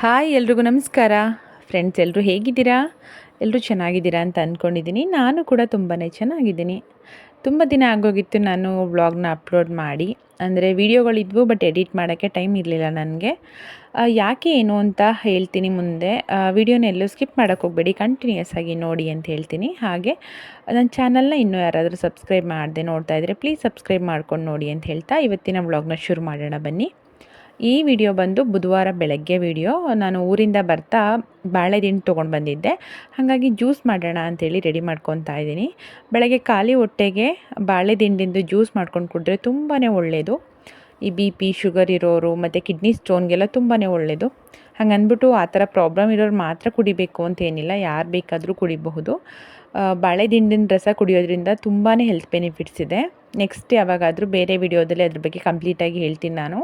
Hi ಎಲ್ರಿಗೂ ನಮಸ್ಕಾರ friends, ಎಲ್ಲರೂ ಹೇಗಿದ್ದೀರಾ? ಎಲ್ಲರೂ ಚೆನ್ನಾಗಿದ್ದೀರಾ ಅಂತ ಅಂದ್ಕೊಂಡಿದ್ದೀನಿ. ನಾನು ಕೂಡ ತುಂಬಾ ಚೆನ್ನಾಗಿದ್ದೀನಿ. ತುಂಬ ದಿನ ಆಗೋಗಿತ್ತು ನಾನು ವ್ಲಾಗ್ನ ಅಪ್ಲೋಡ್ ಮಾಡಿ. ಅಂದರೆ ವೀಡಿಯೋಗಳಿದ್ವು, ಬಟ್ ಎಡಿಟ್ ಮಾಡೋಕ್ಕೆ ಟೈಮ್ ಇರಲಿಲ್ಲ ನನಗೆ. ಯಾಕೆ ಏನು ಅಂತ ಹೇಳ್ತೀನಿ ಮುಂದೆ. ವೀಡಿಯೋನ ಎಲ್ಲೂ ಸ್ಕಿಪ್ ಮಾಡೋಕ್ಕೆ ಹೋಗಬೇಡಿ, ಕಂಟಿನ್ಯೂಯಸ್ ಆಗಿ ನೋಡಿ ಅಂತ ಹೇಳ್ತೀನಿ. ಹಾಗೆ ನನ್ನ ಚಾನಲ್ನ ಇನ್ನೂ ಯಾರಾದರೂ ಸಬ್ಸ್ಕ್ರೈಬ್ ಮಾಡದೆ ನೋಡ್ತಾ ಇದ್ದರೆ ಪ್ಲೀಸ್ ಸಬ್ಸ್ಕ್ರೈಬ್ ಮಾಡ್ಕೊಂಡು ನೋಡಿ ಅಂತ ಹೇಳ್ತಾ ಇವತ್ತಿನ ವ್ಲಾಗ್ನ ಶುರು ಮಾಡೋಣ ಬನ್ನಿ. ಈ ವಿಡಿಯೋ ಬಂದು ಬುಧವಾರ ಬೆಳಗ್ಗೆ ವಿಡಿಯೋ. ನಾನು ಊರಿಂದ ಬರ್ತಾ ಬಾಳೆದಿಂಡು ತೊಗೊಂಡು ಬಂದಿದ್ದೆ, ಹಾಗಾಗಿ ಜ್ಯೂಸ್ ಮಾಡೋಣ ಅಂಥೇಳಿ ರೆಡಿ ಮಾಡ್ಕೊತಾ ಇದ್ದೀನಿ. ಬೆಳಗ್ಗೆ ಖಾಲಿ ಹೊಟ್ಟೆಗೆ ಬಾಳೆದಿಂಡಿಂದು ಜ್ಯೂಸ್ ಮಾಡ್ಕೊಂಡು ಕುಡಿದ್ರೆ ತುಂಬಾ ಒಳ್ಳೆಯದು. ಈ ಬಿ ಪಿ ಶುಗರ್ ಇರೋರು ಮತ್ತು ಕಿಡ್ನಿ ಸ್ಟೋನ್ಗೆಲ್ಲ ತುಂಬಾ ಒಳ್ಳೆಯದು. ಹಾಗಂದ್ಬಿಟ್ಟು ಆ ಥರ ಪ್ರಾಬ್ಲಮ್ ಇರೋರು ಮಾತ್ರ ಕುಡಿಬೇಕು ಅಂತೇನಿಲ್ಲ, ಯಾರು ಬೇಕಾದರೂ ಕುಡಿಬಹುದು. ಬಾಳೆದಿಂಡಿನ ರಸ ಕುಡಿಯೋದ್ರಿಂದ ತುಂಬಾ ಹೆಲ್ತ್ ಬೆನಿಫಿಟ್ಸ್ ಇದೆ. ನೆಕ್ಸ್ಟ್ ಯಾವಾಗಾದರೂ ಬೇರೆ ವಿಡಿಯೋದಲ್ಲಿ ಅದ್ರ ಬಗ್ಗೆ ಕಂಪ್ಲೀಟಾಗಿ ಹೇಳ್ತೀನಿ ನಾನು.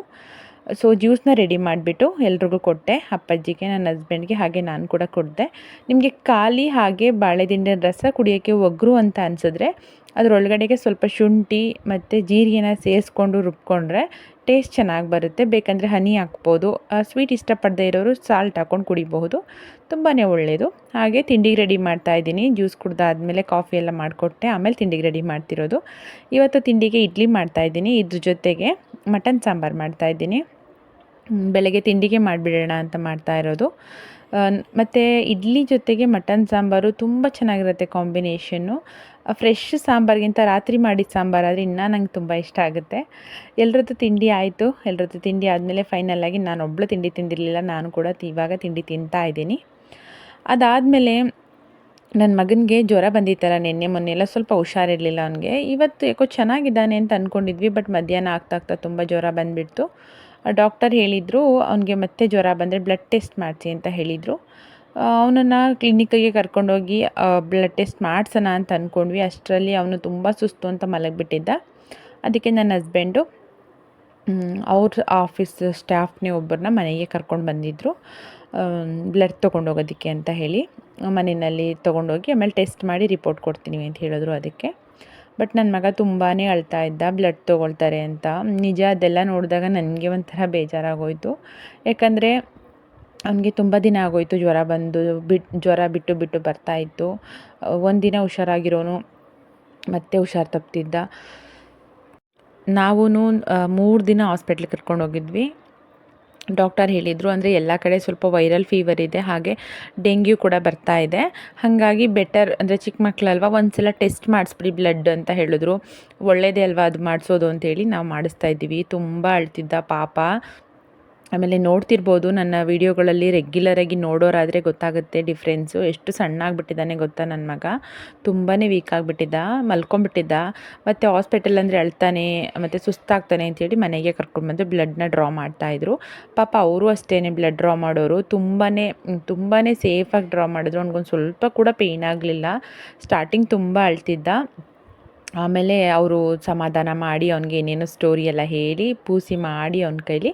ಸೊ ಜ್ಯೂಸ್ನ ರೆಡಿ ಮಾಡಿಬಿಟ್ಟು ಎಲ್ರಿಗೂ ಕೊಟ್ಟೆ, ಅಪ್ಪಾಜಿಗೆ, ನನ್ನ ಹಸ್ಬೆಂಡ್ಗೆ, ಹಾಗೆ ನಾನು ಕೂಡ ಕೊಡಿದೆ. ನಿಮಗೆ ಖಾಲಿ ಹಾಗೆ ಬಾಳೆದಿಂಡಿನ ರಸ ಕುಡಿಯೋಕ್ಕೆ ಒಗ್ರು ಅಂತ ಅನಿಸಿದ್ರೆ ಅದರೊಳಗಡೆಗೆ ಸ್ವಲ್ಪ ಶುಂಠಿ ಮತ್ತು ಜೀರಿಗೆನ ಸೇರಿಸ್ಕೊಂಡು ರುಬ್ಕೊಂಡ್ರೆ ಟೇಸ್ಟ್ ಚೆನ್ನಾಗಿ ಬರುತ್ತೆ. ಬೇಕಂದರೆ ಹನಿ ಹಾಕ್ಬೋದು. ಸ್ವೀಟ್ ಇಷ್ಟಪಡದೇ ಇರೋರು ಸಾಲ್ಟ್ ಹಾಕ್ಕೊಂಡು ಕುಡಿಬಹುದು, ತುಂಬಾ ಒಳ್ಳೆಯದು. ಹಾಗೆ ತಿಂಡಿಗೆ ರೆಡಿ ಮಾಡ್ತಾಯಿದ್ದೀನಿ. ಜ್ಯೂಸ್ ಕುಡ್ದಾದ್ಮೇಲೆ ಕಾಫಿ ಎಲ್ಲ ಮಾಡಿಕೊಟ್ಟೆ, ಆಮೇಲೆ ತಿಂಡಿಗೆ ರೆಡಿ ಮಾಡ್ತಿರೋದು. ಇವತ್ತು ತಿಂಡಿಗೆ ಇಡ್ಲಿ ಮಾಡ್ತಾಯಿದ್ದೀನಿ, ಇದ್ರ ಜೊತೆಗೆ ಮಟನ್ ಸಾಂಬಾರು ಮಾಡ್ತಾಯಿದ್ದೀನಿ. ಬೆಳಗ್ಗೆ ತಿಂಡಿಗೆ ಮಾಡಿಬಿಡೋಣ ಅಂತ ಮಾಡ್ತಾ ಇರೋದು. ಮತ್ತು ಇಡ್ಲಿ ಜೊತೆಗೆ ಮಟನ್ ಸಾಂಬಾರು ತುಂಬ ಚೆನ್ನಾಗಿರುತ್ತೆ ಕಾಂಬಿನೇಷನ್ನು. ಫ್ರೆಶ್ ಸಾಂಬಾರಿಗಿಂತ ರಾತ್ರಿ ಮಾಡಿದ ಸಾಂಬಾರಾದರೆ ಇನ್ನೂ ನಂಗೆ ತುಂಬ ಇಷ್ಟ ಆಗುತ್ತೆ. ಎಲ್ರದ್ದು ತಿಂಡಿ ಆಯಿತು. ಎಲ್ರದ್ದು ತಿಂಡಿ ಆದಮೇಲೆ ಫೈನಲಾಗಿ ನಾನು ಒಬ್ಬಳು ತಿಂಡಿ ತಿಂದಿರಲಿಲ್ಲ, ನಾನು ಕೂಡ ಇವಾಗ ತಿಂಡಿ ತಿಂತಾ ಇದ್ದೀನಿ. ಅದಾದಮೇಲೆ ನನ್ನ ಮಗನಿಗೆ ಜ್ವರ ಬಂದಿತ್ತಲ್ಲ ನಿನ್ನೆ ಮೊನ್ನೆ ಎಲ್ಲ, ಸ್ವಲ್ಪ ಹುಷಾರಿರಲಿಲ್ಲ ಅವನಿಗೆ. ಇವತ್ತು ಯಾಕೋ ಚೆನ್ನಾಗಿದ್ದಾನೆ ಅಂತ ಅಂದ್ಕೊಂಡಿದ್ವಿ, ಬಟ್ ಮಧ್ಯಾಹ್ನ ಆಗ್ತಾ ತುಂಬ ಜ್ವರ ಬಂದುಬಿಡ್ತು. ಡಾಕ್ಟರ್ ಹೇಳಿದರು ಅವನಿಗೆ ಮತ್ತೆ ಜ್ವರ ಬಂದರೆ ಬ್ಲಡ್ ಟೆಸ್ಟ್ ಮಾಡಿಸಿ ಅಂತ ಹೇಳಿದರು. ಅವನನ್ನು ಕ್ಲಿನಿಕ್ಕಿಗೆ ಕರ್ಕೊಂಡೋಗಿ ಬ್ಲಡ್ ಟೆಸ್ಟ್ ಮಾಡಿಸೋಣ ಅಂತ ಅಂದ್ಕೊಂಡ್ವಿ. ಅಷ್ಟರಲ್ಲಿ ಅವನು ತುಂಬ ಸುಸ್ತು ಅಂತ ಮಲಗಿಬಿಟ್ಟಿದ್ದ. ಅದಕ್ಕೆ ನನ್ನ ಹಸ್ಬೆಂಡು ಅವ್ರ ಆಫೀಸ್ ಸ್ಟಾಫ್ನೇ ಒಬ್ಬರನ್ನ ಮನೆಗೆ ಕರ್ಕೊಂಡು ಬಂದಿದ್ದರು, ಬ್ಲಡ್ ತೊಗೊಂಡೋಗೋದಕ್ಕೆ ಅಂತ ಹೇಳಿ. ಮನೆಯಲ್ಲಿ ತೊಗೊಂಡೋಗಿ ಆಮೇಲೆ ಟೆಸ್ಟ್ ಮಾಡಿ ರಿಪೋರ್ಟ್ ಕೊಡ್ತೀನಿ ಅಂತ ಹೇಳಿದ್ರು ಅದಕ್ಕೆ. ಬಟ್ ನನ್ನ ಮಗ ತುಂಬಾ ಅಳ್ತಾ ಇದ್ದ ಬ್ಲಡ್ ತೊಗೊಳ್ತಾರೆ ಅಂತ. ನಿಜ, ಅದೆಲ್ಲ ನೋಡಿದಾಗ ನನಗೆ ಒಂಥರ ಬೇಜಾರಾಗೋಯಿತು. ಯಾಕಂದರೆ ಅವನಿಗೆ ತುಂಬ ದಿನ ಆಗೋಯಿತು ಜ್ವರ ಬಂದು, ಜ್ವರ ಬಿಟ್ಟು ಬರ್ತಾಯಿತ್ತು. ಒಂದಿನ ಹುಷಾರಾಗಿರೋನು ಮತ್ತೆ ಹುಷಾರು ತಪ್ತಿದ್ದ. ನಾವು 3 ದಿನ ಹಾಸ್ಪಿಟ್ಲಿಗೆ ಕರ್ಕೊಂಡು ಹೋಗಿದ್ವಿ. ಡಾಕ್ಟರ್ ಹೇಳಿದರು, ಅಂದರೆ ಎಲ್ಲ ಕಡೆ ಸ್ವಲ್ಪ ವೈರಲ್ ಫೀವರ್ ಇದೆ, ಹಾಗೆ ಡೆಂಗ್ಯೂ ಕೂಡ ಬರ್ತಾ ಇದೆ. ಹಾಗಾಗಿ ಬೆಟರ್, ಅಂದರೆ ಚಿಕ್ಕ ಮಕ್ಕಳಲ್ವ, ಒಂದು ಸಲ ಟೆಸ್ಟ್ ಮಾಡಿಸ್ಬಿಡಿ ಬ್ಲಡ್ ಅಂತ ಹೇಳಿದ್ರು. ಒಳ್ಳೆಯದೇ ಅಲ್ವಾ ಅದು ಮಾಡಿಸೋದು ಅಂತೇಳಿ ನಾವು ಮಾಡಿಸ್ತಾ ಇದ್ದೀವಿ. ತುಂಬ ಅಳ್ತಿದ್ದ ಪಾಪ. ಆಮೇಲೆ ನೋಡ್ತಿರ್ಬೋದು ನನ್ನ ವೀಡಿಯೋಗಳಲ್ಲಿ ರೆಗ್ಯುಲರಾಗಿ ನೋಡೋರಾದರೆ ಗೊತ್ತಾಗುತ್ತೆ ಡಿಫ್ರೆನ್ಸು. ಎಷ್ಟು ಸಣ್ಣಾಗಿಬಿಟ್ಟಿದ್ದಾನೆ ಗೊತ್ತಾ ನನ್ನ ಮಗ. ತುಂಬಾ ವೀಕ್ ಆಗಿಬಿಟ್ಟಿದ್ದ, ಮಲ್ಕೊಂಡ್ಬಿಟ್ಟಿದ್ದ. ಮತ್ತು ಹಾಸ್ಪಿಟಲ್ ಅಂದರೆ ಅಳ್ತಾನೆ ಮತ್ತು ಸುಸ್ತಾಗ್ತಾನೆ ಅಂಥೇಳಿ ಮನೆಗೆ ಕರ್ಕೊಂಡ್ಬಂದು ಬ್ಲಡ್ನ ಡ್ರಾ ಮಾಡ್ತಾಯಿದ್ರು. ಪಾಪ ಅವರು ಅಷ್ಟೇ, ಬ್ಲಡ್ ಡ್ರಾ ಮಾಡೋರು ತುಂಬಾ ಸೇಫಾಗಿ ಡ್ರಾ ಮಾಡಿದ್ರು. ಅವ್ನಿಗೊಂದು ಸ್ವಲ್ಪ ಕೂಡ ಪೇಯ್ನ್ ಆಗಲಿಲ್ಲ. ಸ್ಟಾರ್ಟಿಂಗ್ ತುಂಬ ಅಳ್ತಿದ್ದ. ಆಮೇಲೆ ಅವರು ಸಮಾಧಾನ ಮಾಡಿ ಅವ್ನಿಗೆ ಏನೇನೋ ಸ್ಟೋರಿ ಎಲ್ಲ ಹೇಳಿ ಪೂಸಿ ಮಾಡಿ ಅವನ ಕೈಲಿ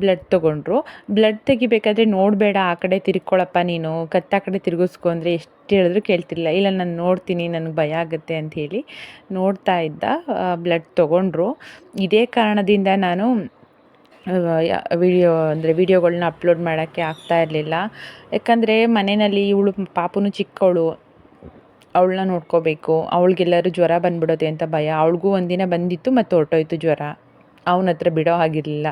ಬ್ಲಡ್ ತೊಗೊಂಡ್ರು. ಬ್ಲಡ್ ತೆಗಿಬೇಕಾದ್ರೆ ನೋಡಬೇಡ, ಆ ಕಡೆ ತಿರ್ಕೊಳ್ಳಪ್ಪ ನೀನು, ಕತ್ತ ಕಡೆ ತಿರುಗಿಸ್ಕೊ ಅಂದರೆ ಎಷ್ಟು ಹೇಳಿದ್ರು ಕೇಳ್ತಿಲ್ಲ. ಇಲ್ಲ ನಾನು ನೋಡ್ತೀನಿ, ನನಗೆ ಭಯ ಆಗುತ್ತೆ ಅಂಥೇಳಿ ನೋಡ್ತಾ ಇದ್ದ. ಬ್ಲಡ್ ತೊಗೊಂಡ್ರು. ಇದೇ ಕಾರಣದಿಂದ ನಾನು ವೀಡಿಯೋಗಳನ್ನ ಅಪ್ಲೋಡ್ ಮಾಡೋಕ್ಕೆ ಆಗ್ತಾ ಇರಲಿಲ್ಲ. ಯಾಕಂದರೆ ಮನೆಯಲ್ಲಿ ಇವಳು ಪಾಪುನು ಚಿಕ್ಕವಳು, ಅವಳನ್ನ ನೋಡ್ಕೋಬೇಕು. ಅವಳಿಗೆಲ್ಲರೂ ಜ್ವರ ಬಂದ್ಬಿಡೋದೆ ಅಂತ ಭಯ. ಅವಳಿಗೂ ಒಂದಿನ ಬಂದಿತ್ತು ಮತ್ತು ಹೊರಟೋಯ್ತು ಜ್ವರ. ಅವನ ಹತ್ರ ಬಿಡೋ ಹಾಗಿರಲಿಲ್ಲ.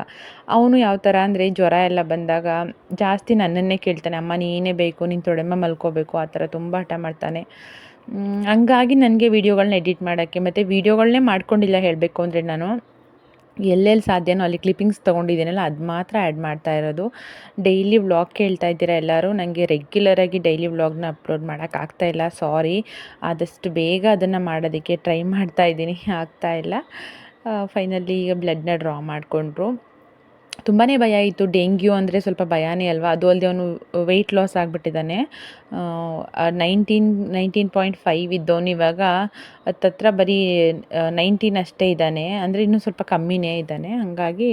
ಅವನು ಯಾವ ಥರ ಅಂದರೆ ಜ್ವರ ಎಲ್ಲ ಬಂದಾಗ ಜಾಸ್ತಿ ನನ್ನನ್ನೇ ಕೇಳ್ತಾನೆ, ಅಮ್ಮ ನೀನೇ ಬೇಕು, ನೀನು ತೊಡೆಮ್ಮ ಮಲ್ಕೋಬೇಕು, ಆ ಥರ ತುಂಬ ಹಠ ಮಾಡ್ತಾನೆ. ಹಂಗಾಗಿ ನನಗೆ ವೀಡಿಯೋಗಳನ್ನ ಎಡಿಟ್ ಮಾಡೋಕ್ಕೆ, ಮತ್ತು ವೀಡಿಯೋಗಳನ್ನೇ ಮಾಡ್ಕೊಂಡಿಲ್ಲ ಹೇಳಬೇಕು ಅಂದರೆ ನಾನು. ಎಲ್ಲೆಲ್ಲಿ ಸಾಧ್ಯನೋ ಅಲ್ಲಿ ಕ್ಲಿಪ್ಪಿಂಗ್ಸ್ ತೊಗೊಂಡಿದ್ದೀನಲ್ಲ ಅದು ಮಾತ್ರ ಆ್ಯಡ್ ಮಾಡ್ತಾ ಇರೋದು. ಡೈಲಿ ವ್ಲಾಗ್ ಕೇಳ್ತಾ ಇದ್ದೀರಾ ಎಲ್ಲರೂ. ನನಗೆ ರೆಗ್ಯುಲರಾಗಿ ಡೈಲಿ ವ್ಲಾಗ್ನ ಅಪ್ಲೋಡ್ ಮಾಡೋಕ್ಕಾಗ್ತಾಯಿಲ್ಲ, ಸಾರಿ. ಆದಷ್ಟು ಬೇಗ ಅದನ್ನು ಮಾಡೋದಕ್ಕೆ ಟ್ರೈ ಮಾಡ್ತಾಯಿದ್ದೀನಿ, ಆಗ್ತಾಯಿಲ್ಲ. ಫೈನಲಿ ಈಗ ಬ್ಲಡ್ನ ಡ್ರಾ ಮಾಡಿಕೊಂಡ್ರು. ತುಂಬಾ ಭಯ ಇತ್ತು. ಡೆಂಗ್ಯೂ ಅಂದರೆ ಸ್ವಲ್ಪ ಭಯನೇ ಅಲ್ವಾ. ಅದು ಅಲ್ಲದೆ ಅವನು ವೆಯ್ಟ್ ಲಾಸ್ ಆಗಿಬಿಟ್ಟಿದ್ದಾನೆ. 19.5 ಇದ್ದವನು ಇವಾಗ ಹತ್ತತ್ರ ಬರೀ 19 ಅಷ್ಟೇ ಇದ್ದಾನೆ, ಅಂದರೆ ಇನ್ನೂ ಸ್ವಲ್ಪ ಕಮ್ಮಿನೇ ಇದ್ದಾನೆ. ಹಾಗಾಗಿ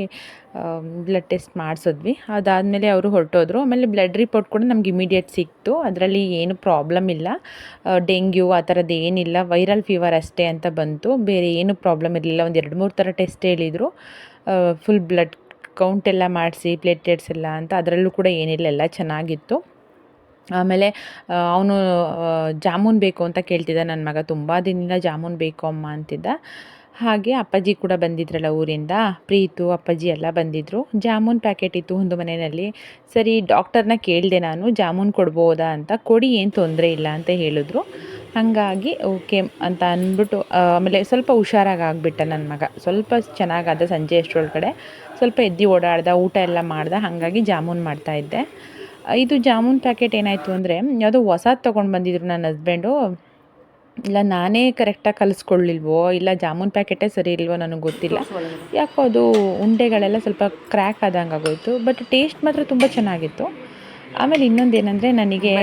ಬ್ಲಡ್ ಟೆಸ್ಟ್ ಮಾಡಿಸಿದ್ವಿ. ಅದಾದಮೇಲೆ ಅವರು ಹೊರಟೋದ್ರು. ಆಮೇಲೆ ಬ್ಲಡ್ ರಿಪೋರ್ಟ್ ಕೂಡ ನಮ್ಗೆ ಇಮಿಡಿಯೇಟ್ ಸಿಕ್ತು. ಅದರಲ್ಲಿ ಏನು ಪ್ರಾಬ್ಲಮ್ ಇಲ್ಲ, ಡೆಂಗ್ಯೂ ಆ ಥರದ್ದು ಏನಿಲ್ಲ, ವೈರಲ್ ಫೀವರ್ ಅಷ್ಟೇ ಅಂತ ಬಂತು. ಬೇರೆ ಏನು ಪ್ರಾಬ್ಲಮ್ ಇರಲಿಲ್ಲ. ಒಂದು 2-3 ಥರ ಟೆಸ್ಟ್ ಹೇಳಿದರು. ಫುಲ್ ಬ್ಲಡ್ ಕೌಂಟ್ ಎಲ್ಲ ಮಾಡಿಸಿ ಪ್ಲೇಟ್ಲೆಟ್ಸ್ ಎಲ್ಲ ಅಂತ, ಅದರಲ್ಲೂ ಕೂಡ ಏನಿಲ್ಲ, ಎಲ್ಲ ಚೆನ್ನಾಗಿತ್ತು. ಆಮೇಲೆ ಅವನು ಜಾಮೂನ್ ಬೇಕು ಅಂತ ಕೇಳ್ತಿದ್ದ ನನ್ನ ಮಗ, ತುಂಬ ದಿನದಿಂದ ಜಾಮೂನ್ ಬೇಕು ಅಮ್ಮ ಅಂತಿದ್ದ. ಹಾಗೆ ಅಪ್ಪಾಜಿ ಕೂಡ ಬಂದಿದ್ರಲ್ಲ ಊರಿಂದ, ಪ್ರೀತು ಅಪ್ಪಾಜಿ ಎಲ್ಲ ಬಂದಿದ್ದರು. ಜಾಮೂನ್ ಪ್ಯಾಕೆಟ್ ಇತ್ತು ಒಂದು ಮನೆಯಲ್ಲಿ. ಸರಿ ಡಾಕ್ಟರ್ನ ಕೇಳಿದೆ ನಾನು, ಜಾಮೂನ್ ಕೊಡ್ಬೋದಾ ಅಂತ. ಕೊಡಿ, ಏನು ತೊಂದರೆ ಇಲ್ಲ ಅಂತ ಹೇಳಿದ್ರು. ಹಾಗಾಗಿ ಓಕೆ ಅಂತ ಅಂದ್ಬಿಟ್ಟು ಆಮೇಲೆ ಸ್ವಲ್ಪ ಹುಷಾರಾಗಿ ಆಗಿಬಿಟ್ಟ ನನ್ನ ಮಗ. ಸ್ವಲ್ಪ ಚೆನ್ನಾಗಾದ ಸಂಜೆ ಅಷ್ಟರೊಳಗಡೆ, ಸ್ವಲ್ಪ ಎದ್ದು ಓಡಾಡ್ದ, ಊಟ ಎಲ್ಲ ಮಾಡ್ದೆ. ಹಾಗಾಗಿ ಜಾಮೂನ್ ಮಾಡ್ತಾಯಿದ್ದೆ. ಇದು ಜಾಮೂನ್ ಪ್ಯಾಕೆಟ್ ಏನಾಯಿತು ಅಂದರೆ, ಯಾವುದೋ ಹೊಸದು ತೊಗೊಂಡು ಬಂದಿದ್ರು ನನ್ನ ಹಸ್ಬೆಂಡು. ಇಲ್ಲ ನಾನೇ ಕರೆಕ್ಟಾಗಿ ಕಲಿಸ್ಕೊಳ್ಳಿಲ್ವೋ, ಇಲ್ಲ ಜಾಮೂನ್ ಪ್ಯಾಕೆಟೇ ಸರಿ ಇಲ್ವೋ ನನಗೆ ಗೊತ್ತಿಲ್ಲ. ಯಾಕೋ ಅದು ಉಂಡೆಗಳೆಲ್ಲ ಸ್ವಲ್ಪ ಕ್ರ್ಯಾಕ್ ಆದಂಗೆ ಆಗೋಯಿತು. ಬಟ್ ಟೇಸ್ಟ್ ಮಾತ್ರ ತುಂಬ ಚೆನ್ನಾಗಿತ್ತು. ಆಮೇಲೆ ಇನ್ನೊಂದೇನೆಂದರೆ, ನನಗೆ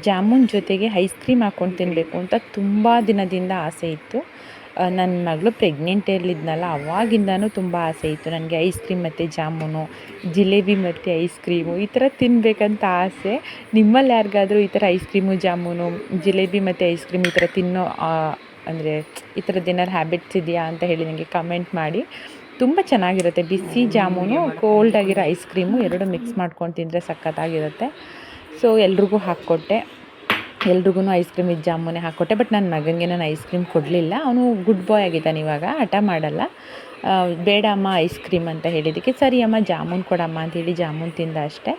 ಜಾಮೂನ್ ಜೊತೆಗೆ ಐಸ್ ಕ್ರೀಮ್ ಹಾಕ್ಕೊಂಡು ತಿನ್ನಬೇಕು ಅಂತ ತುಂಬ ದಿನದಿಂದ ಆಸೆ ಇತ್ತು. ನನ್ನ ಮಗಳು ಪ್ರೆಗ್ನೆಂಟಲ್ಲಿದ್ನಲ್ಲ, ಅವಾಗಿಂದನೂ ತುಂಬ ಆಸೆ ಇತ್ತು ನನಗೆ ಐಸ್ ಕ್ರೀಮ್ ಮತ್ತು ಜಾಮೂನು, ಜಿಲೇಬಿ ಮತ್ತು ಐಸ್ ಕ್ರೀಮು ಈ ಥರ ತಿನ್ನಬೇಕಂತ ಆಸೆ. ನಿಮ್ಮಲ್ಲಿ ಯಾರಿಗಾದರೂ ಈ ಥರ ಐಸ್ ಕ್ರೀಮು, ಜಾಮೂನು, ಜಿಲೇಬಿ ಮತ್ತು ಐಸ್ ಕ್ರೀಮ್ ಈ ಥರ ತಿನ್ನೋ ಅಂದರೆ ಈ ಥರದ್ದು ಏನಾರು ಹ್ಯಾಬಿಟ್ಸ್ ಇದೆಯಾ ಅಂತ ಹೇಳಿ ನನಗೆ ಕಮೆಂಟ್ ಮಾಡಿ. ತುಂಬ ಚೆನ್ನಾಗಿರುತ್ತೆ. ಬಿಸಿ ಜಾಮೂನು, ಕೋಲ್ಡಾಗಿರೋ ಐಸ್ ಕ್ರೀಮು ಎರಡು ಮಿಕ್ಸ್ ಮಾಡ್ಕೊಂಡು ತಿಂದರೆ ಸಖತ್ತಾಗಿರುತ್ತೆ. ಸೊ ಎಲ್ರಿಗೂ ಹಾಕ್ಕೊಟ್ಟೆ. ಎಲ್ರಿಗೂ ಐಸ್ ಕ್ರೀಮ್ ಇದು ಜಾಮೂನೇ ಹಾಕ್ಕೊಟ್ಟೆ. ಬಟ್ ನನ್ನ ಮಗನಿಗೆ ನಾನು ಐಸ್ ಕ್ರೀಮ್ ಕೊಡಲಿಲ್ಲ. ಅವನು ಗುಡ್ ಬಾಯ್ ಆಗಿದ್ದಾನೆ ಇವಾಗ, ಹಠ ಮಾಡಲ್ಲ. ಬೇಡ ಅಮ್ಮ ಐಸ್ ಕ್ರೀಮ್ ಅಂತ ಹೇಳಿದ್ದಕ್ಕೆ, ಸರಿ ಅಮ್ಮ ಜಾಮೂನ್ ಕೊಡಮ್ಮ ಅಂತೇಳಿ ಜಾಮೂನ್ ತಿಂದ ಅಷ್ಟೇ.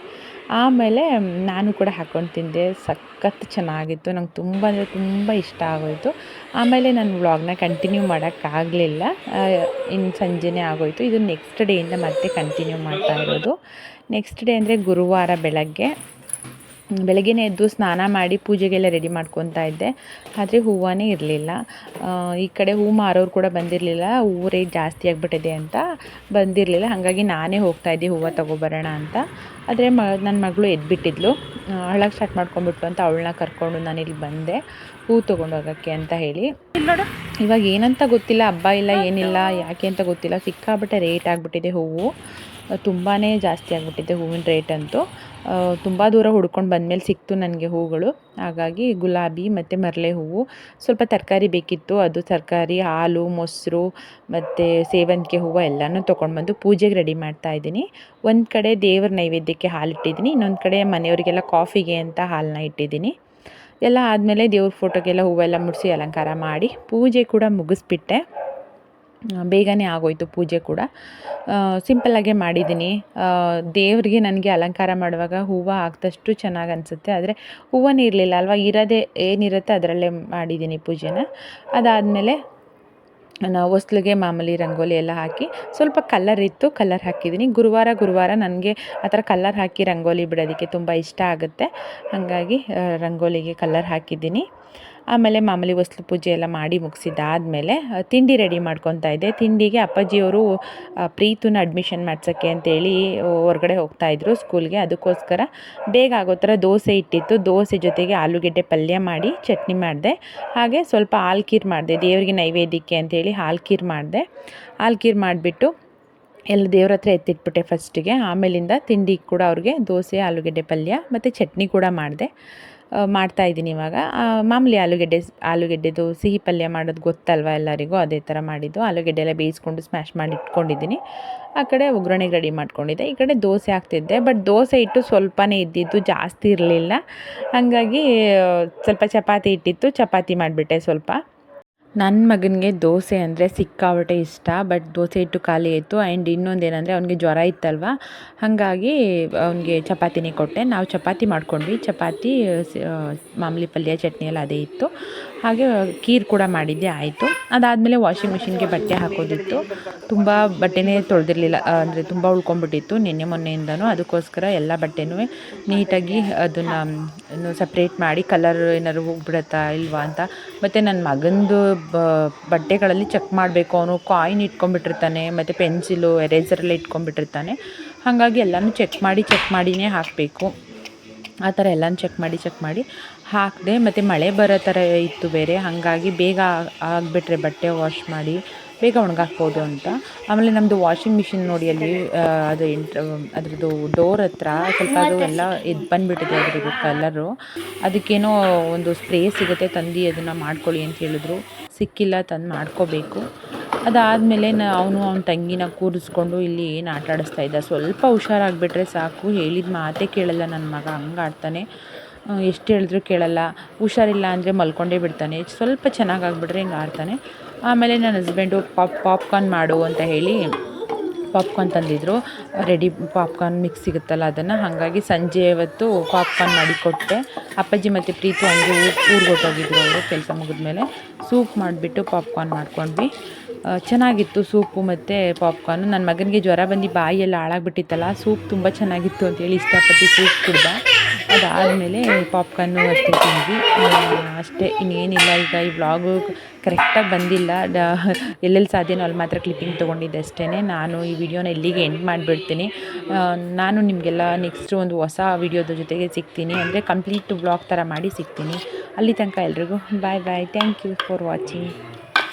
ಆಮೇಲೆ ನಾನು ಕೂಡ ಹಾಕ್ಕೊಂಡು ತಿಂದೆ. ಸಖತ್ ಚೆನ್ನಾಗಿತ್ತು. ನಂಗೆ ತುಂಬ ಅಂದರೆ ತುಂಬ ಇಷ್ಟ ಆಗೋಯಿತು. ಆಮೇಲೆ ನಾನು ವ್ಲಾಗ್ನ ಕಂಟಿನ್ಯೂ ಮಾಡೋಕ್ಕಾಗಲಿಲ್ಲ, ಇನ್ನು ಸಂಜೆನೇ ಆಗೋಯಿತು. ಇದು ನೆಕ್ಸ್ಟ್ ಡೇಯಿಂದ ಮತ್ತೆ ಕಂಟಿನ್ಯೂ ಮಾಡ್ತಾ ಇರೋದು. ನೆಕ್ಸ್ಟ್ ಡೇ ಅಂದರೆ ಗುರುವಾರ ಬೆಳಗ್ಗೆನೇ ಎದ್ದು ಸ್ನಾನ ಮಾಡಿ ಪೂಜೆಗೆಲ್ಲ ರೆಡಿ ಮಾಡ್ಕೊತಾ ಇದ್ದೆ. ಆದರೆ ಹೂವೇ ಇರಲಿಲ್ಲ. ಈ ಕಡೆ ಹೂ ಮಾರೋರು ಕೂಡ ಬಂದಿರಲಿಲ್ಲ, ಹೂವು ರೇಟ್ ಜಾಸ್ತಿ ಆಗಿಬಿಟ್ಟಿದೆ ಅಂತ ಬಂದಿರಲಿಲ್ಲ. ಹಾಗಾಗಿ ನಾನೇ ಹೋಗ್ತಾಯಿದ್ದೆ ಹೂವು ತೊಗೊಬರೋಣ ಅಂತ. ಆದರೆ ನನ್ನ ಮಗಳು ಎದ್ಬಿಟ್ಟಿದ್ಲು, ಅಳಕ್ಕೆ ಸ್ಟಾರ್ಟ್ ಮಾಡ್ಕೊಂಡ್ಬಿಟ್ಟು ಅಂತ ಅವಳನ್ನ ಕರ್ಕೊಂಡು ನಾನಿಲ್ಲಿ ಬಂದೆ ಹೂ ತೊಗೊಂಡೋಗೋಕ್ಕೆ ಅಂತ ಹೇಳಿ. ಇವಾಗ ಏನಂತ ಗೊತ್ತಿಲ್ಲ, ಹಬ್ಬ ಇಲ್ಲ ಏನಿಲ್ಲ, ಯಾಕೆ ಅಂತ ಗೊತ್ತಿಲ್ಲ, ಸಿಕ್ಕಾಬಿಟ್ಟೆ ರೇಟ್ ಆಗಿಬಿಟ್ಟಿದೆ ಹೂವು. ತುಂಬಾ ಜಾಸ್ತಿ ಆಗಿಬಿಟ್ಟಿದೆ ಹೂವಿನ ರೇಟ್ ಅಂತೂ. ತುಂಬ ದೂರ ಹುಡ್ಕೊಂಡು ಬಂದಮೇಲೆ ಸಿಕ್ತು ನನಗೆ ಹೂಗಳು. ಹಾಗಾಗಿ ಗುಲಾಬಿ ಮತ್ತು ಮರಳೆ ಹೂವು, ಸ್ವಲ್ಪ ತರಕಾರಿ ಬೇಕಿತ್ತು, ಅದು ತರಕಾರಿ, ಹಾಲು, ಮೊಸರು ಮತ್ತು ಸೇವಂತಿಗೆ ಹೂವು ಎಲ್ಲನೂ ತೊಗೊಂಡ್ಬಂದು ಪೂಜೆಗೆ ರೆಡಿ ಮಾಡ್ತಾಯಿದ್ದೀನಿ. ಒಂದು ಕಡೆ ದೇವ್ರ ನೈವೇದ್ಯಕ್ಕೆ ಹಾಲಿಟ್ಟಿದ್ದೀನಿ, ಇನ್ನೊಂದು ಕಡೆ ಮನೆಯವರಿಗೆಲ್ಲ ಕಾಫಿಗೆ ಅಂತ ಹಾಲನ್ನ ಇಟ್ಟಿದ್ದೀನಿ. ಎಲ್ಲ ಆದಮೇಲೆ ದೇವ್ರ ಫೋಟೋಗೆಲ್ಲ ಹೂವೆಲ್ಲ ಮುಡಿಸಿ ಅಲಂಕಾರ ಮಾಡಿ ಪೂಜೆ ಕೂಡ ಮುಗಿಸ್ಬಿಟ್ಟೆ. ಬೇಗನೆ ಆಗೋಯಿತು ಪೂಜೆ ಕೂಡ. ಸಿಂಪಲ್ಲಾಗೆ ಮಾಡಿದ್ದೀನಿ. ದೇವರಿಗೆ ನನಗೆ ಅಲಂಕಾರ ಮಾಡುವಾಗ ಹೂವು ಹಾಕಿದಷ್ಟು ಚೆನ್ನಾಗಿ ಅನಿಸುತ್ತೆ. ಆದರೆ ಹೂವೇ ಇರಲಿಲ್ಲ ಅಲ್ವಾ, ಇರೋದೇ ಏನಿರುತ್ತೆ ಅದರಲ್ಲೇ ಮಾಡಿದ್ದೀನಿ ಪೂಜೆನ. ಅದಾದಮೇಲೆ ಹೊಸ್ಲಿಗೆ ಮಾಮೂಲಿ ರಂಗೋಲಿ ಎಲ್ಲ ಹಾಕಿ ಸ್ವಲ್ಪ ಕಲರ್ ಇತ್ತು, ಕಲರ್ ಹಾಕಿದ್ದೀನಿ. ಗುರುವಾರ ನನಗೆ ಆ ಥರ ಕಲರ್ ಹಾಕಿ ರಂಗೋಲಿ ಬಿಡೋದಕ್ಕೆ ತುಂಬ ಇಷ್ಟ ಆಗುತ್ತೆ. ಹಾಗಾಗಿ ರಂಗೋಲಿಗೆ ಕಲರ್ ಹಾಕಿದ್ದೀನಿ. ಆಮೇಲೆ ಮಾಮೂಲಿ ಹೊಸ್ಲು ಪೂಜೆ ಎಲ್ಲ ಮಾಡಿ ಮುಗಿಸಿದ್ದಾದಮೇಲೆ ತಿಂಡಿ ರೆಡಿ ಮಾಡ್ಕೊತಾ ಇದ್ದೆ. ತಿಂಡಿಗೆ ಅಪ್ಪಾಜಿಯವರು ಪ್ರೀತುನ ಅಡ್ಮಿಷನ್ ಮಾಡ್ಸೋಕ್ಕೆ ಅಂತೇಳಿ ಹೊರಗಡೆ ಹೋಗ್ತಾಯಿದ್ರು ಸ್ಕೂಲ್ಗೆ. ಅದಕ್ಕೋಸ್ಕರ ಬೇಗ ಆಗೋ ಥರ ದೋಸೆ ಇಟ್ಟಿತ್ತು. ದೋಸೆ ಜೊತೆಗೆ ಆಲೂಗೆಡ್ಡೆ ಪಲ್ಯ ಮಾಡಿ ಚಟ್ನಿ ಮಾಡಿದೆ. ಹಾಗೆ ಸ್ವಲ್ಪ ಹಾಲು ಖೀರ್ ಮಾಡಿದೆ ದೇವರಿಗೆ ನೈವೇದ್ಯಕ್ಕೆ ಅಂತೇಳಿ. ಹಾಲು ಖೀರ್ ಮಾಡಿದೆ. ಹಾಲು ಖೀರ್ ಮಾಡಿಬಿಟ್ಟು ಎಲ್ಲ ದೇವ್ರ ಹತ್ರ ಎತ್ತಿಟ್ಬಿಟ್ಟೆ ಫಸ್ಟಿಗೆ. ಆಮೇಲಿಂದ ತಿಂಡಿ ಕೂಡ ಅವ್ರಿಗೆ ದೋಸೆ, ಆಲೂಗೆಡ್ಡೆ ಪಲ್ಯ ಮತ್ತು ಚಟ್ನಿ ಕೂಡ ಮಾಡಿದೆ. ಮಾಡ್ತಾಯಿದ್ದೀನಿ ಇವಾಗ. ಮಾಮೂಲಿ ಆಲೂಗೆಡ್ಡೆದು ಸಿಹಿ ಪಲ್ಯ ಮಾಡೋದು ಗೊತ್ತಲ್ವ ಎಲ್ಲರಿಗೂ, ಅದೇ ಥರ ಮಾಡಿದ್ದು. ಆಲೂಗೆಡ್ಡೆ ಎಲ್ಲ ಬೇಯಿಸ್ಕೊಂಡು ಸ್ಮ್ಯಾಶ್ ಮಾಡಿ ಇಟ್ಕೊಂಡಿದ್ದೀನಿ. ಆ ಕಡೆ ಒಗ್ಗರಣೆಗೆ ರೆಡಿ ಮಾಡ್ಕೊಂಡಿದ್ದೆ. ಈ ಕಡೆ ದೋಸೆ ಹಾಕ್ತಿದ್ದೆ. ಬಟ್ ದೋಸೆ ಹಿಟ್ಟು ಸ್ವಲ್ಪನೇ ಇದ್ದಿದ್ದು, ಜಾಸ್ತಿ ಇರಲಿಲ್ಲ. ಹಾಗಾಗಿ ಸ್ವಲ್ಪ ಚಪಾತಿ ಹಿಟ್ಟಿತ್ತು, ಚಪಾತಿ ಮಾಡಿಬಿಟ್ಟೆ ಸ್ವಲ್ಪ. ನನ್ನ ಮಗನಿಗೆ ದೋಸೆ ಅಂದರೆ ಸಿಕ್ಕಾಪಟ್ಟೆ ಇಷ್ಟ. ಬಟ್ ದೋಸೆ ಹಿಟ್ಟು ಖಾಲಿ ಆಯಿತು. ಆ್ಯಂಡ್ ಇನ್ನೊಂದೇನೆಂದರೆ ಅವನಿಗೆ ಜ್ವರ ಇತ್ತಲ್ವ, ಹಾಗಾಗಿ ಅವನಿಗೆ ಚಪಾತಿನೇ ಕೊಟ್ಟೆ. ನಾವು ಚಪಾತಿ ಮಾಡ್ಕೊಂಡ್ವಿ. ಚಪಾತಿ, ಮಾಮೂಲಿ ಪಲ್ಯ, ಚಟ್ನಿ ಎಲ್ಲ ಅದೇ ಇತ್ತು. ಹಾಗೆ ಖೀರ್ ಕೂಡ ಮಾಡಿದ್ದೆ ಆಯಿತು. ಅದಾದಮೇಲೆ ವಾಷಿಂಗ್ ಮಿಷಿನ್ಗೆ ಬಟ್ಟೆ ಹಾಕೋದಿತ್ತು. ತುಂಬ ಬಟ್ಟೆನೇ ತೊಳೆದಿರಲಿಲ್ಲ, ಅಂದರೆ ತುಂಬ ಉಳ್ಕೊಂಡ್ಬಿಟ್ಟಿತ್ತು ನಿನ್ನೆ ಮೊನ್ನೆಯಿಂದನೂ. ಅದಕ್ಕೋಸ್ಕರ ಎಲ್ಲ ಬಟ್ಟೆನೂ ನೀಟಾಗಿ ಅದನ್ನು ಸಪ್ರೇಟ್ ಮಾಡಿ, ಕಲರ್ ಏನಾದ್ರು ಹೋಗ್ಬಿಡುತ್ತಾ ಇಲ್ವಾ ಅಂತ. ಮತ್ತು ನನ್ನ ಮಗಂದು ಬಟ್ಟೆಗಳಲ್ಲಿ ಚೆಕ್ ಮಾಡಬೇಕು. ಅವನು ಕಾಯಿನ್ ಇಟ್ಕೊಂಡ್ಬಿಟ್ಟಿರ್ತಾನೆ, ಮತ್ತು ಪೆನ್ಸಿಲು, ಎರೇಸರೆಲ್ಲ ಇಟ್ಕೊಂಡ್ಬಿಟ್ಟಿರ್ತಾನೆ. ಹಾಗಾಗಿ ಎಲ್ಲನೂ ಚೆಕ್ ಮಾಡಿನೇ ಹಾಕಬೇಕು. ಆ ಥರ ಎಲ್ಲನೂ ಚೆಕ್ ಮಾಡಿ ಹಾಕಿದೆ. ಮತ್ತು ಮಳೆ ಬರೋ ಥರ ಇತ್ತು ಬೇರೆ, ಹಾಗಾಗಿ ಬೇಗ ಆಗಿಬಿಟ್ರೆ ಬಟ್ಟೆ ವಾಶ್ ಮಾಡಿ ಬೇಗ ಒಣಗಾಕ್ಬೋದು ಅಂತ. ಆಮೇಲೆ ನಮ್ಮದು ವಾಷಿಂಗ್ ಮಿಷಿನ್ ನೋಡಿ, ಅಲ್ಲಿ ಅದು ಅದ್ರದ್ದು ಡೋರ್ ಹತ್ರ ಸ್ವಲ್ಪ ಅದು ಎಲ್ಲ ಎದ್ದು ಬಂದುಬಿಟ್ಟಿದೆ ಅದ್ರದ್ದು ಕಲರು. ಅದಕ್ಕೇನೋ ಒಂದು ಸ್ಪ್ರೇ ಸಿಗುತ್ತೆ, ತಂದು ಅದನ್ನು ಮಾಡ್ಕೊಳ್ಳಿ ಅಂತ ಹೇಳಿದ್ರು. ಸಿಕ್ಕಿಲ್ಲ, ತಂದು ಮಾಡ್ಕೋಬೇಕು. ಅದಾದಮೇಲೆ ಅವನು ಅವ್ನ ತಂಗಿನ ಕೂರಿಸ್ಕೊಂಡು ಇಲ್ಲಿ ಏನು ಆಟ ಆಡಿಸ್ತಾ ಇದ್ದ. ಸ್ವಲ್ಪ ಹುಷಾರಾಗಿಬಿಟ್ರೆ ಸಾಕು, ಹೇಳಿದ ಮಾತೇ ಕೇಳಲ್ಲ ನನ್ನ ಮಗ, ಹಂಗೆ ಆಡ್ತಾನೆ. ಎಷ್ಟು ಹೇಳಿದ್ರು ಕೇಳಲ್ಲ. ಹುಷಾರಿಲ್ಲ ಅಂದರೆ ಮಲ್ಕೊಂಡೇ ಬಿಡ್ತಾನೆ. ಸ್ವಲ್ಪ ಚೆನ್ನಾಗಾಗ್ಬಿಟ್ರೆ ಹಿಂಗೆ ಆಡ್ತಾನೆ. ಆಮೇಲೆ ನನ್ನ ಹಸ್ಬೆಂಡು ಪಾಪ್ಕಾರ್ನ್ ಮಾಡು ಅಂತ ಹೇಳಿ ಪಾಪ್ಕಾರ್ನ್ ತಂದಿದ್ದರು. ರೆಡಿ ಪಾಪ್ಕಾರ್ನ್ ಮಿಕ್ಸ್ ಸಿಗುತ್ತಲ್ಲ ಅದನ್ನು. ಹಾಗಾಗಿ ಸಂಜೆ ಹೊತ್ತು ಪಾಪ್ಕಾರ್ನ್ ಮಾಡಿ ಕೊಟ್ಟೆ. ಅಪ್ಪಾಜಿ ಮತ್ತು ಪ್ರೀತು ಹಂಗೆ ಊರಿಗೆ ಹೊರ್ಟೋಗಿದ್ರು ಅವರು ಕೆಲಸ ಮುಗಿದ್ಮೇಲೆ. ಸೂಪ್ ಮಾಡಿಬಿಟ್ಟು ಪಾಪ್ಕಾರ್ನ್ ಮಾಡ್ಕೊಂಡ್ವಿ. ಚೆನ್ನಾಗಿತ್ತು ಸೂಪು ಮತ್ತು ಪಾಪ್ಕಾರ್ನು. ನನ್ನ ಮಗನಿಗೆ ಜ್ವರ ಬಂದು ಬಾಯಿಯೆಲ್ಲ ಹಾಳಾಗ್ಬಿಟ್ಟಿತ್ತಲ್ಲ, ಸೂಪ್ ತುಂಬ ಚೆನ್ನಾಗಿತ್ತು ಅಂತೇಳಿ ಇಷ್ಟಪಟ್ಟು ಸೂಪ್ ಕುಡ್ದ. ಅದಾದಮೇಲೆ ಪಾಪ್ಕಾರ್ನು ಅಷ್ಟೇ ತಿಂದ್ವಿ. ಅಷ್ಟೇ, ಇನ್ನೇನಿಲ್ಲ. ಈಗ ಈ ವ್ಲಾಗು ಕರೆಕ್ಟಾಗಿ ಬಂದಿಲ್ಲ, ಎಲ್ಲೆಲ್ಲಿ ಸಾಧ್ಯನೋ ಅಲ್ಲಿ ಮಾತ್ರ ಕ್ಲಿಪ್ಪಿಂಗ್ ತೊಗೊಂಡಿದ್ದೆ ಅಷ್ಟೇ. ನಾನು ಈ ವಿಡಿಯೋನ ಇಲ್ಲಿಗೆ ಎಂಡ್ ಮಾಡಿಬಿಡ್ತೀನಿ. ನಾನು ನಿಮಗೆಲ್ಲ ನೆಕ್ಸ್ಟ್ ಒಂದು ಹೊಸ ವಿಡಿಯೋದ ಜೊತೆಗೆ ಸಿಗ್ತೀನಿ, ಅಂದರೆ ಕಂಪ್ಲೀಟ್ ವ್ಲಾಗ್ ಥರ ಮಾಡಿ ಸಿಗ್ತೀನಿ. ಅಲ್ಲಿ ತನಕ ಎಲ್ರಿಗೂ bye bye. Thank you for watching.